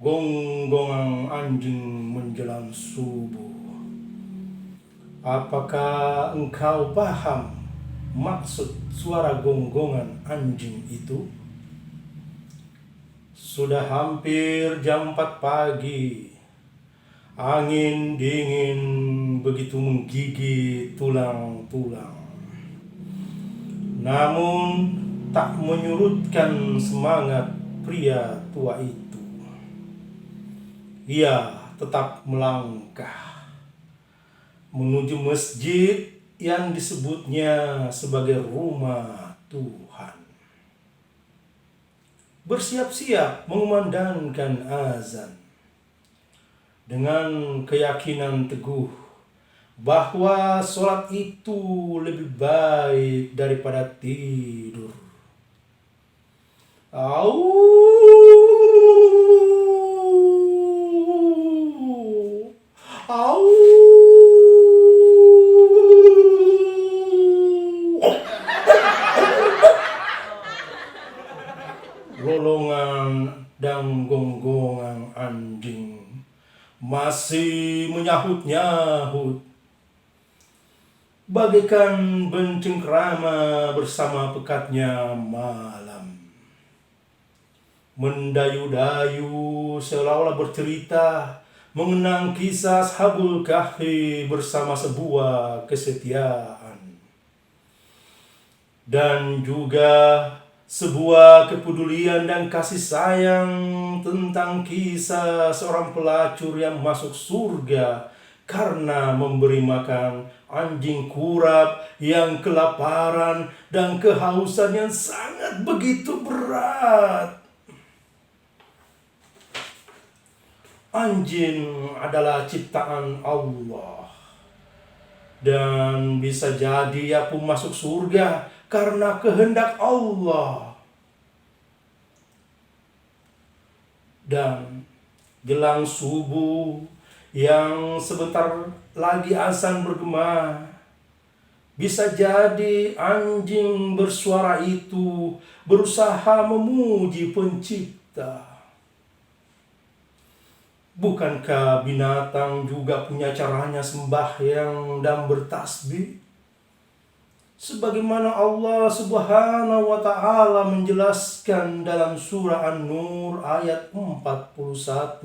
Gonggongan anjing menjelang subuh. Apakah engkau paham maksud suara gonggongan anjing itu? Sudah hampir jam 4 pagi. Angin dingin begitu menggigit tulang-tulang. Namun tak menyurutkan semangat pria tua itu. Ia tetap melangkah menuju masjid yang disebutnya sebagai rumah Tuhan. Bersiap-siap mengumandangkan azan dengan keyakinan teguh bahwa sholat itu lebih baik daripada tidur. Lolongan dan gonggongan anjing masih menyahut-nyahut bagaikan bencengkrama bersama pekatnya malam. Mendayu-dayu seolah-olah bercerita mengenang kisah Ashabul Kahfi bersama sebuah kesetiaan. Dan juga sebuah kepedulian dan kasih sayang tentang kisah seorang pelacur yang masuk surga karena memberi makan anjing kurap yang kelaparan dan kehausan yang sangat begitu berat. Anjing adalah ciptaan Allah dan bisa jadi ia pun masuk surga karena kehendak Allah. Dan jelang subuh yang sebentar lagi azan bergema, bisa jadi anjing bersuara itu berusaha memuji pencipta. Bukankah binatang juga punya caranya sembahyang dan bertasbih? Sebagaimana Allah Subhanahu wa Ta'ala menjelaskan dalam surah An-Nur ayat 41.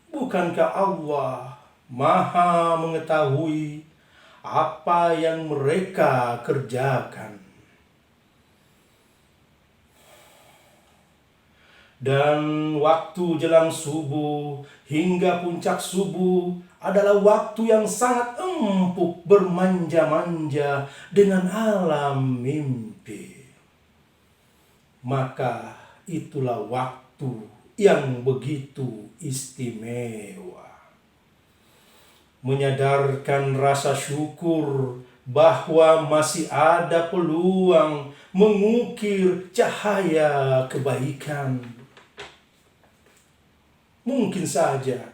Bukankah Allah Maha mengetahui apa yang mereka kerjakan? Dan waktu jelang subuh hingga puncak subuh adalah waktu yang sangat empuk bermanja-manja dengan alam mimpi. Maka itulah waktu yang begitu istimewa. Menyadarkan rasa syukur bahwa masih ada peluang mengukir cahaya kebaikan. Mungkin saja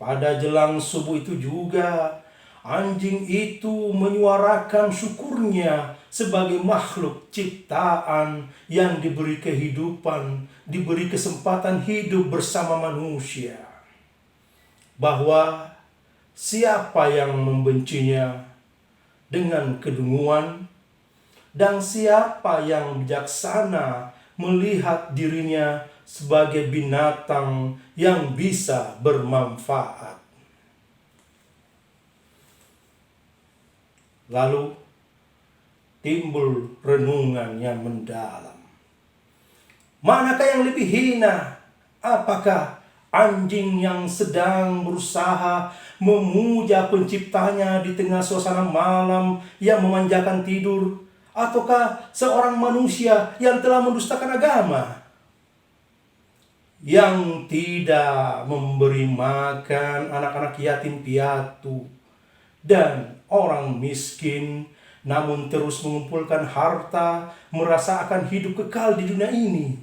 pada jelang subuh itu juga anjing itu menyuarakan syukurnya sebagai makhluk ciptaan yang diberi kehidupan, diberi kesempatan hidup bersama manusia. Bahwa siapa yang membencinya dengan kedunguan, dan siapa yang bijaksana melihat dirinya sebagai binatang yang bisa bermanfaat. Lalu timbul renungan yang mendalam. Manakah yang lebih hina? Apakah anjing yang sedang berusaha memuja penciptanya di tengah suasana malam yang memanjakan tidur? Ataukah seorang manusia yang telah mendustakan agama? Yang tidak memberi makan anak-anak yatim piatu dan orang miskin namun terus mengumpulkan harta, merasa akan hidup kekal di dunia ini?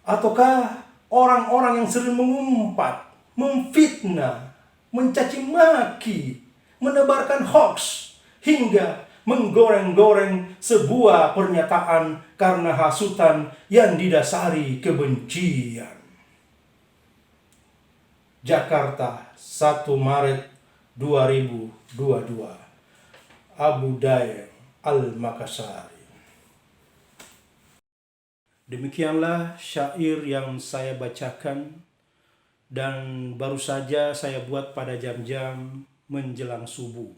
Ataukah orang-orang yang sering mengumpat, memfitnah, mencaci maki, menebarkan hoax, hingga menggoreng-goreng sebuah pernyataan karena hasutan yang didasari kebencian? Jakarta, 1 Maret 2022. Abu Daeng Al-Makassari. Demikianlah syair yang saya bacakan dan baru saja saya buat pada jam-jam menjelang subuh.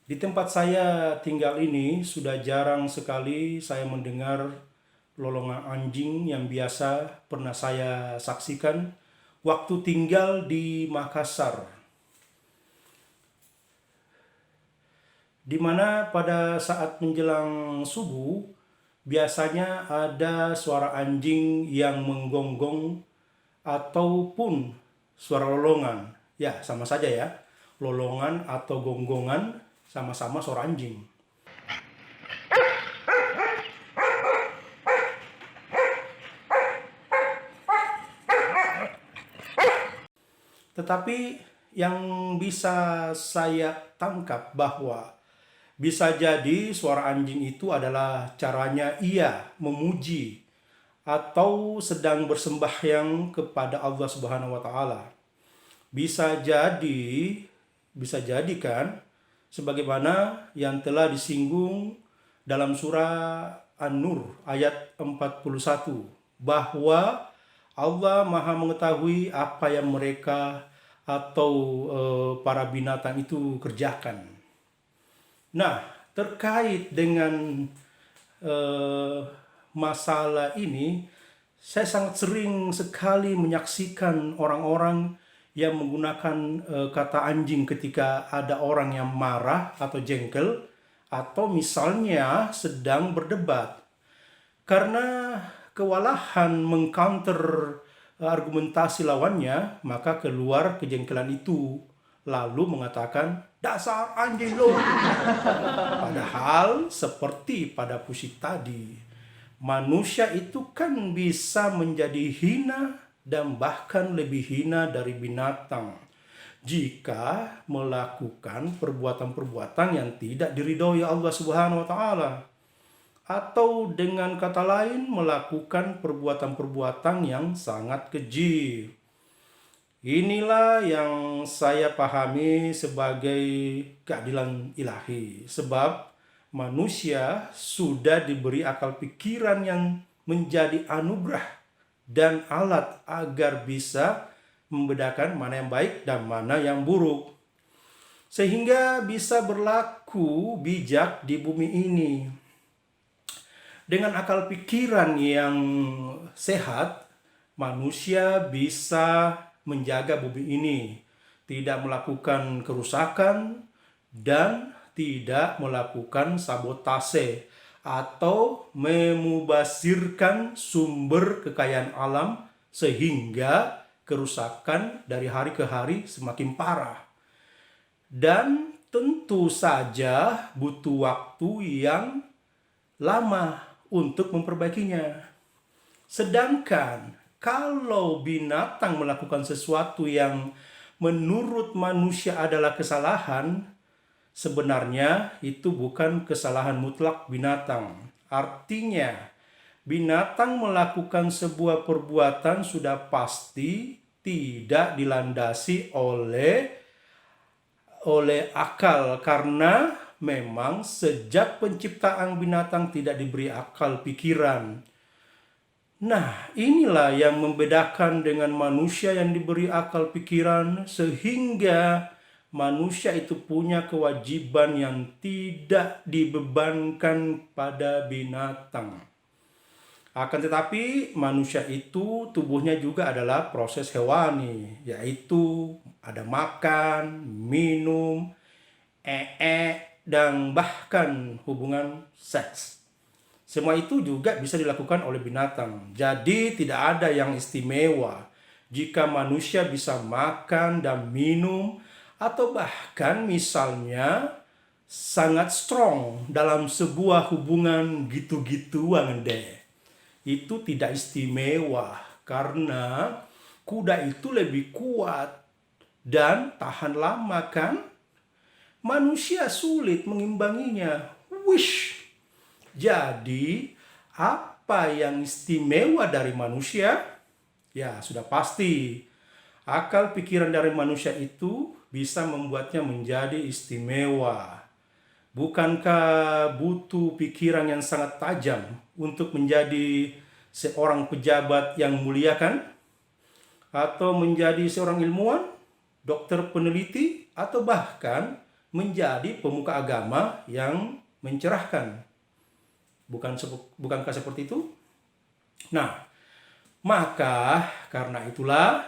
Di tempat saya tinggal ini sudah jarang sekali saya mendengar lolongan anjing yang biasa pernah saya saksikan waktu tinggal di Makassar, di mana pada saat menjelang subuh biasanya ada suara anjing yang menggonggong ataupun suara lolongan. Ya, sama saja ya. Lolongan atau gonggongan sama-sama suara anjing. Tetapi yang bisa saya tangkap bahwa bisa jadi suara anjing itu adalah caranya ia memuji atau sedang bersembahyang kepada Allah Subhanahu wa taala. Bisa jadi kan sebagaimana yang telah disinggung dalam surah An-Nur ayat 41 bahwa Allah Maha mengetahui apa yang mereka atau para binatang itu kerjakan. Nah, terkait dengan masalah ini, saya sangat sering sekali menyaksikan orang-orang yang menggunakan kata anjing ketika ada orang yang marah atau jengkel, atau misalnya sedang berdebat. Karena kewalahan mengcounter argumentasi lawannya, maka keluar kejengkelan itu, lalu mengatakan, dasar anjing lo. Padahal seperti pada puisi tadi, manusia itu kan bisa menjadi hina dan bahkan lebih hina dari binatang jika melakukan perbuatan-perbuatan yang tidak diridhoi Allah Subhanahu wa taala, atau dengan kata lain melakukan perbuatan-perbuatan yang sangat keji. Inilah yang saya pahami sebagai keadilan ilahi, sebab manusia sudah diberi akal pikiran yang menjadi anugerah dan alat agar bisa membedakan mana yang baik dan mana yang buruk, sehingga bisa berlaku bijak di bumi ini. Dengan akal pikiran yang sehat, manusia bisa menjaga bumi ini, tidak melakukan kerusakan dan tidak melakukan sabotase atau memubazirkan sumber kekayaan alam sehingga kerusakan dari hari ke hari semakin parah. Dan tentu saja butuh waktu yang lama untuk memperbaikinya. Sedangkan kalau binatang melakukan sesuatu yang menurut manusia adalah kesalahan, sebenarnya itu bukan kesalahan mutlak binatang. Artinya, binatang melakukan sebuah perbuatan sudah pasti tidak dilandasi oleh akal, karena memang sejak penciptaan binatang tidak diberi akal pikiran. Nah, inilah yang membedakan dengan manusia yang diberi akal pikiran, sehingga manusia itu punya kewajiban yang tidak dibebankan pada binatang. Akan tetapi manusia itu tubuhnya juga adalah proses hewani, yaitu ada makan, minum, dan bahkan hubungan seks. Semua itu juga bisa dilakukan oleh binatang. Jadi tidak ada yang istimewa jika manusia bisa makan dan minum, atau bahkan misalnya sangat strong dalam sebuah hubungan gitu-gituan deh. Itu tidak istimewa karena kuda itu lebih kuat dan tahan lama kan? Manusia sulit mengimbanginya. Wish. Jadi, apa yang istimewa dari manusia? Ya, sudah pasti. Akal pikiran dari manusia itu bisa membuatnya menjadi istimewa. Bukankah butuh pikiran yang sangat tajam untuk menjadi seorang pejabat yang mulia kan? Atau menjadi seorang ilmuwan, dokter peneliti, atau bahkan menjadi pemuka agama yang mencerahkan. Bukankah seperti itu? Nah, maka karena itulah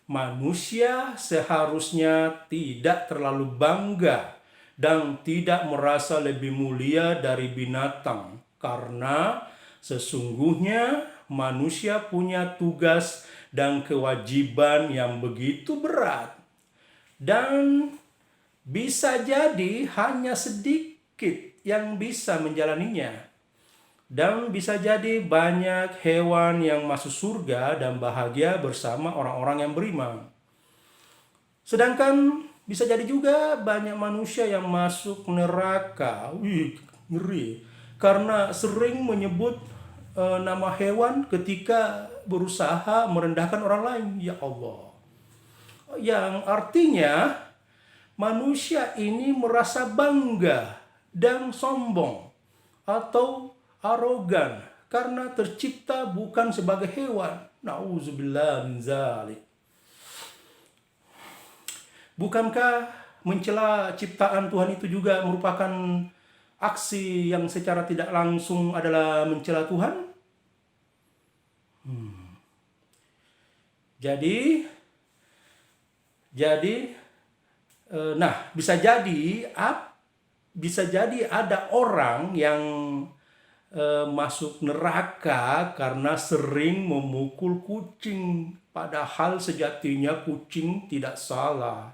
manusia seharusnya tidak terlalu bangga dan tidak merasa lebih mulia dari binatang, karena sesungguhnya manusia punya tugas dan kewajiban yang begitu berat, dan bisa jadi hanya sedikit yang bisa menjalaninya. Dan bisa jadi banyak hewan yang masuk surga dan bahagia bersama orang-orang yang beriman. Sedangkan bisa jadi juga banyak manusia yang masuk neraka. Wih, ngeri. Karena sering menyebut nama hewan ketika berusaha merendahkan orang lain. Ya Allah. Yang artinya manusia ini merasa bangga dan sombong atau arogan karena tercipta bukan sebagai hewan. Nauzubillah min zalik. Bukankah mencela ciptaan Tuhan itu juga merupakan aksi yang secara tidak langsung adalah mencela Tuhan? Jadi nah, bisa jadi ada orang yang masuk neraka karena sering memukul kucing, padahal sejatinya kucing tidak salah.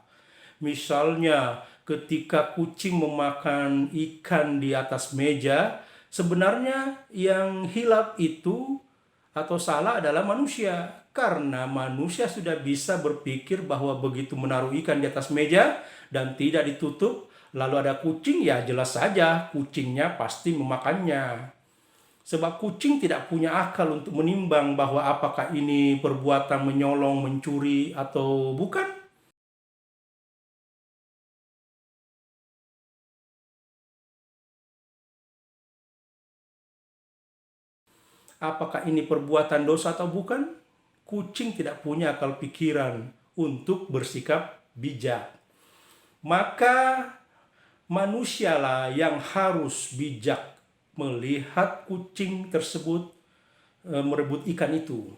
Misalnya, ketika kucing memakan ikan di atas meja, sebenarnya yang hilaf itu atau salah adalah manusia. Karena manusia sudah bisa berpikir bahwa begitu menaruh ikan di atas meja dan tidak ditutup, lalu ada kucing, ya jelas saja kucingnya pasti memakannya. Sebab kucing tidak punya akal untuk menimbang bahwa apakah ini perbuatan menyolong, mencuri, atau bukan. Apakah ini perbuatan dosa atau bukan? Kucing tidak punya akal pikiran untuk bersikap bijak. Maka manusialah yang harus bijak melihat kucing tersebut merebut ikan itu.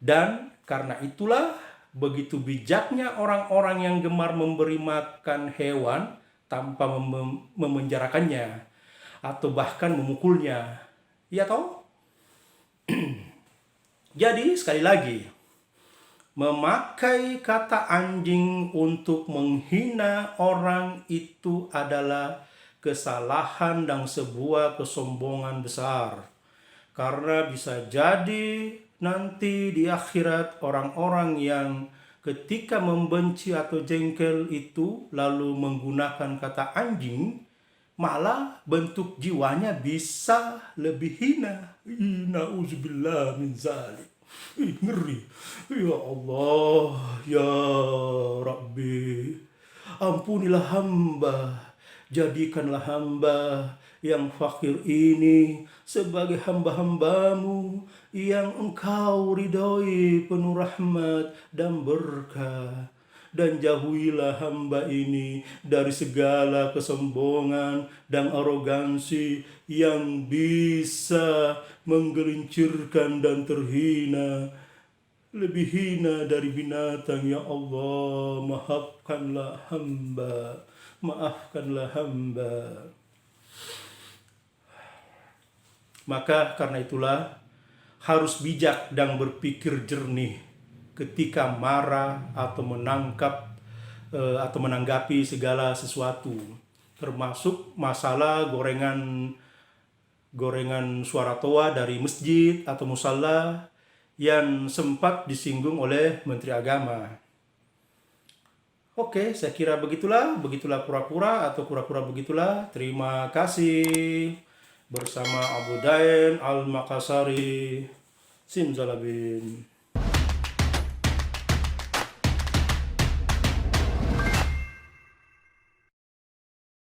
Dan karena itulah begitu bijaknya orang-orang yang gemar memberi makan hewan tanpa memenjarakannya atau bahkan memukulnya. Ya toh? Jadi sekali lagi, memakai kata anjing untuk menghina orang itu adalah kesalahan dan sebuah kesombongan besar. Karena bisa jadi nanti di akhirat orang-orang yang ketika membenci atau jengkel itu lalu menggunakan kata anjing, malah bentuk jiwanya bisa lebih hina. Nauzubillah min zalik. Ngeri. Ya Allah, ya Rabbi, ampunilah hamba, jadikanlah hamba yang fakir ini sebagai hamba-hambamu yang engkau ridhoi penuh rahmat dan berkah. Dan jauhilah hamba ini dari segala kesombongan dan arogansi yang bisa menggelincirkan dan terhina, lebih hina dari binatang. Ya Allah, maafkanlah hamba, maafkanlah hamba. Maka karena itulah harus bijak dan berpikir jernih ketika marah atau menanggapi segala sesuatu. termasuk masalah gorengan suara toa dari masjid atau musalla yang sempat disinggung oleh Menteri Agama. Oke, saya kira begitulah kura-kura atau kura-kura begitulah. Terima kasih bersama Abu Dain Al-Makassari. Simsalabim.